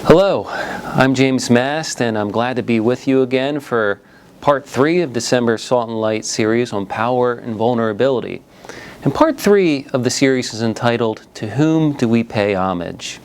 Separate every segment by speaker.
Speaker 1: Hello, I'm James Mast, and I'm glad to be with you again for Part 3 of December's Salt and Light series on power and vulnerability. And Part 3 of the series is entitled, To Whom Do We Pay Homage?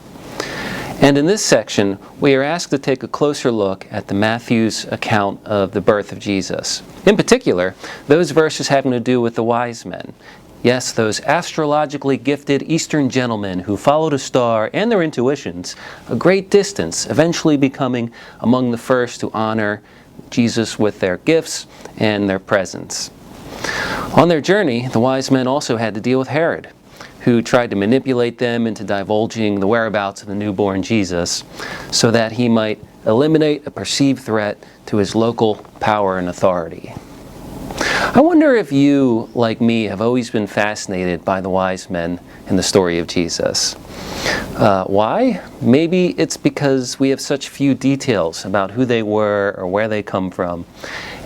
Speaker 1: And in this section, we are asked to take a closer look at the Matthew's account of the birth of Jesus. In particular, those verses having to do with the wise men. Yes, those astrologically gifted Eastern gentlemen who followed a star and their intuitions a great distance, eventually becoming among the first to honor Jesus with their gifts and their presence. On their journey, the wise men also had to deal with Herod, who tried to manipulate them into divulging the whereabouts of the newborn Jesus so that he might eliminate a perceived threat to his local power and authority. I wonder if you, like me, have always been fascinated by the wise men in the story of Jesus. Why? Maybe it's because we have such few details about who they were or where they come from.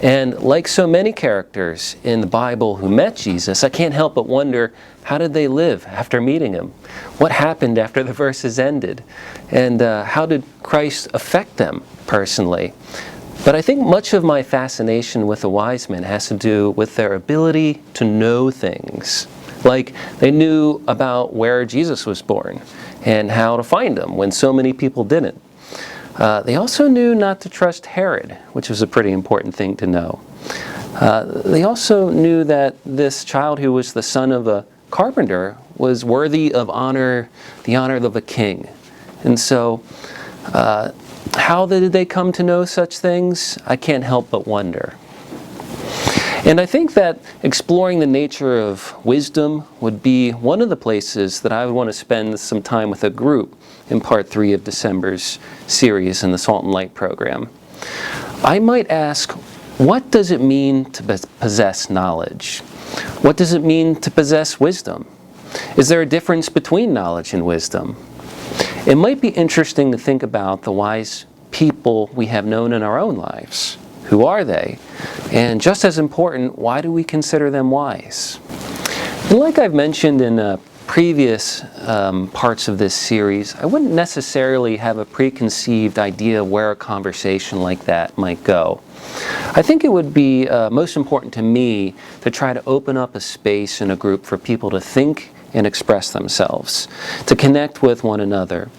Speaker 1: And like so many characters in the Bible who met Jesus, I can't help but wonder, how did they live after meeting him? What happened after the verses ended? And how did Christ affect them personally? But I think much of my fascination with the wise men has to do with their ability to know things. Like they knew about where Jesus was born and how to find him when so many people didn't. They also knew not to trust Herod, which was a pretty important thing to know. They also knew that this child who was the son of a carpenter was worthy of honor, the honor of a king. And so, how did they come to know such things? I can't help but wonder. And I think that exploring the nature of wisdom would be one of the places that I would want to spend some time with a group in Part 3 of December's series in the Salt and Light program. I might ask, what does it mean to possess knowledge? What does it mean to possess wisdom? Is there a difference between knowledge and wisdom? It might be interesting to think about the wise people we have known in our own lives. Who are they? And just as important, why do we consider them wise? And like I've mentioned in previous parts of this series, I wouldn't necessarily have a preconceived idea of where a conversation like that might go. I think it would be most important to me to try to open up a space in a group for people to think and express themselves, to connect with one another.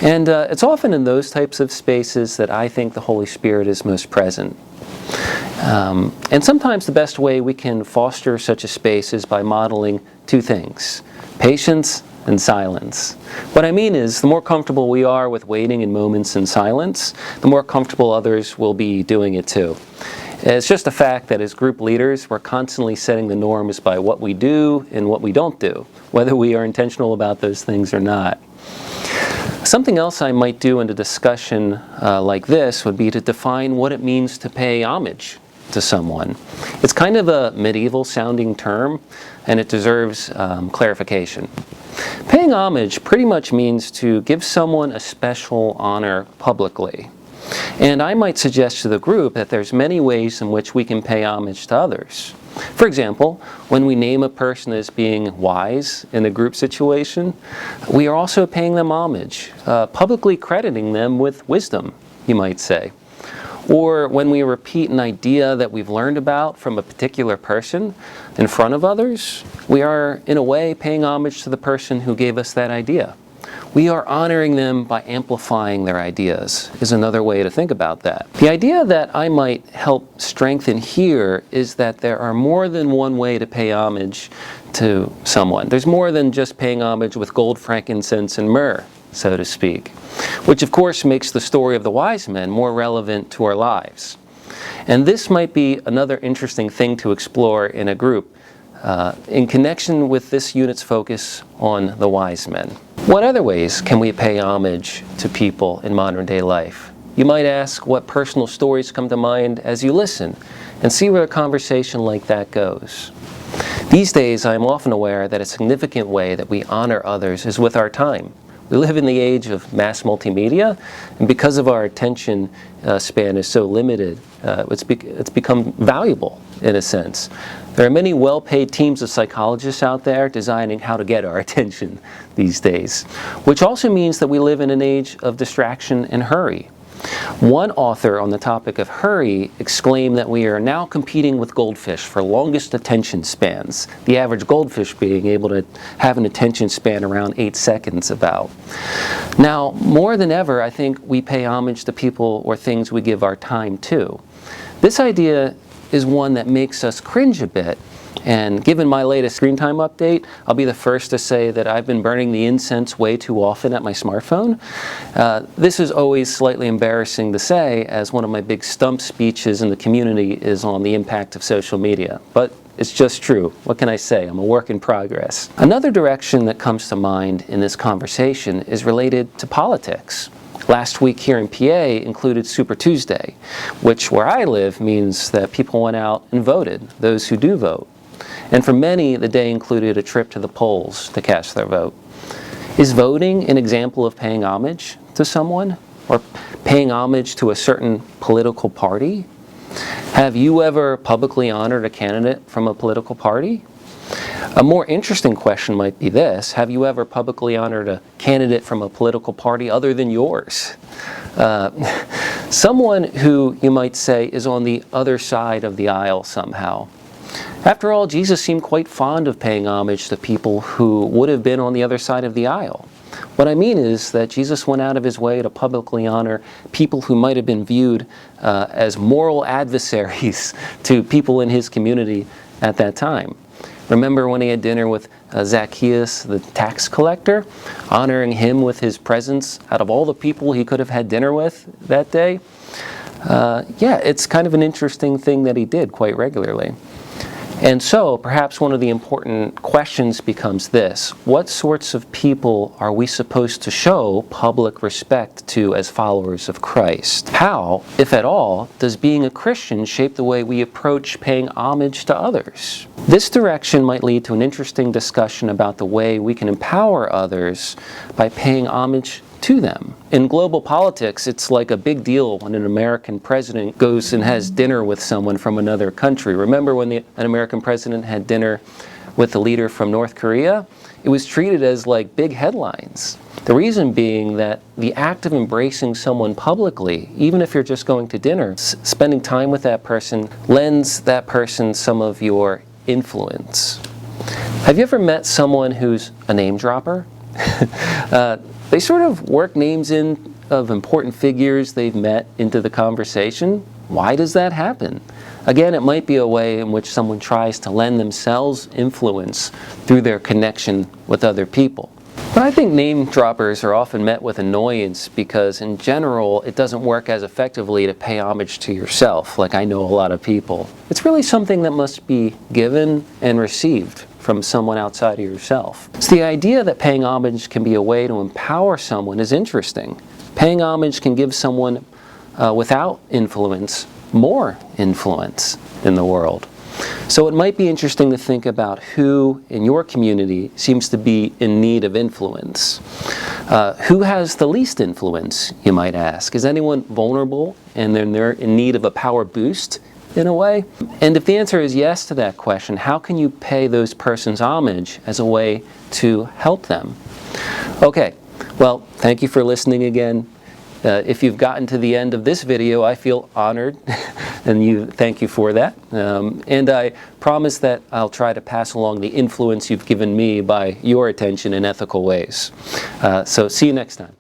Speaker 1: And it's often in those types of spaces that I think the Holy Spirit is most present. And sometimes the best way we can foster such a space is by modeling two things: patience and silence. What I mean is, the more comfortable we are with waiting in moments in silence, the more comfortable others will be doing it too. It's just a fact that as group leaders, we're constantly setting the norms by what we do and what we don't do, whether we are intentional about those things or not. Something else I might do in a discussion like this would be to define what it means to pay homage to someone. It's kind of a medieval sounding term, and it deserves clarification. Paying homage pretty much means to give someone a special honor publicly. And I might suggest to the group that there's many ways in which we can pay homage to others. For example, when we name a person as being wise in a group situation, we are also paying them homage, publicly crediting them with wisdom, you might say. Or when we repeat an idea that we've learned about from a particular person in front of others, we are, in a way, paying homage to the person who gave us that idea. We are honoring them by amplifying their ideas, is another way to think about that. The idea that I might help strengthen here is that there are more than one way to pay homage to someone. There's more than just paying homage with gold, frankincense, and myrrh, so to speak, which of course makes the story of the wise men more relevant to our lives. And this might be another interesting thing to explore in a group, in connection with this unit's focus on the wise men. What other ways can we pay homage to people in modern day life? You might ask, what personal stories come to mind as you listen, and see where a conversation like that goes. These days, I am often aware that a significant way that we honor others is with our time. We live in the age of mass multimedia, and because of our attention span is so limited, it's become valuable in a sense. There are many well-paid teams of psychologists out there designing how to get our attention these days, which also means that we live in an age of distraction and hurry. One author on the topic of hurry exclaimed that we are now competing with goldfish for longest attention spans, the average goldfish being able to have an attention span around 8 seconds about. Now, more than ever, I think we pay homage to people or things we give our time to. This idea is one that makes us cringe a bit. And given my latest screen time update, I'll be the first to say that I've been burning the incense way too often at my smartphone. This is always slightly embarrassing to say, as one of my big stump speeches in the community is on the impact of social media. But it's just true. What can I say? I'm a work in progress. Another direction that comes to mind in this conversation is related to politics. Last week here in PA included Super Tuesday, which where I live means that people went out and voted, those who do vote. And for many, the day included a trip to the polls to cast their vote. Is voting an example of paying homage to someone? Or paying homage to a certain political party? Have you ever publicly honored a candidate from a political party? A more interesting question might be this: have you ever publicly honored a candidate from a political party other than yours? Someone who you might say is on the other side of the aisle somehow. After all, Jesus seemed quite fond of paying homage to people who would have been on the other side of the aisle. What I mean is that Jesus went out of his way to publicly honor people who might have been viewed as moral adversaries to people in his community at that time. Remember when he had dinner with Zacchaeus, the tax collector, honoring him with his presence out of all the people he could have had dinner with that day? Yeah, it's kind of an interesting thing that he did quite regularly. And so, perhaps one of the important questions becomes this: what sorts of people are we supposed to show public respect to as followers of Christ? How, if at all, does being a Christian shape the way we approach paying homage to others? This direction might lead to an interesting discussion about the way we can empower others by paying homage to them. In global politics, it's like a big deal when an American president goes and has dinner with someone from another country. Remember when an American president had dinner with a leader from North Korea? It was treated as like big headlines. The reason being that the act of embracing someone publicly, even if you're just going to dinner, spending time with that person lends that person some of your influence. Have you ever met someone who's a name dropper? They sort of work names in of important figures they've met into the conversation. Why does that happen? Again, it might be a way in which someone tries to lend themselves influence through their connection with other people. But I think name droppers are often met with annoyance because in general it doesn't work as effectively to pay homage to yourself, like I know a lot of people. It's really something that must be given and received from someone outside of yourself. So the idea that paying homage can be a way to empower someone is interesting. Paying homage can give someone without influence more influence in the world. So it might be interesting to think about who in your community seems to be in need of influence. Who has the least influence, you might ask? Is anyone vulnerable and they're in need of a power boost in a way? And if the answer is yes to that question, how can you pay those persons homage as a way to help them? Okay, well, thank you for listening again. If you've gotten to the end of this video, I feel honored, and thank you for that. And I promise that I'll try to pass along the influence you've given me by your attention in ethical ways. So see you next time.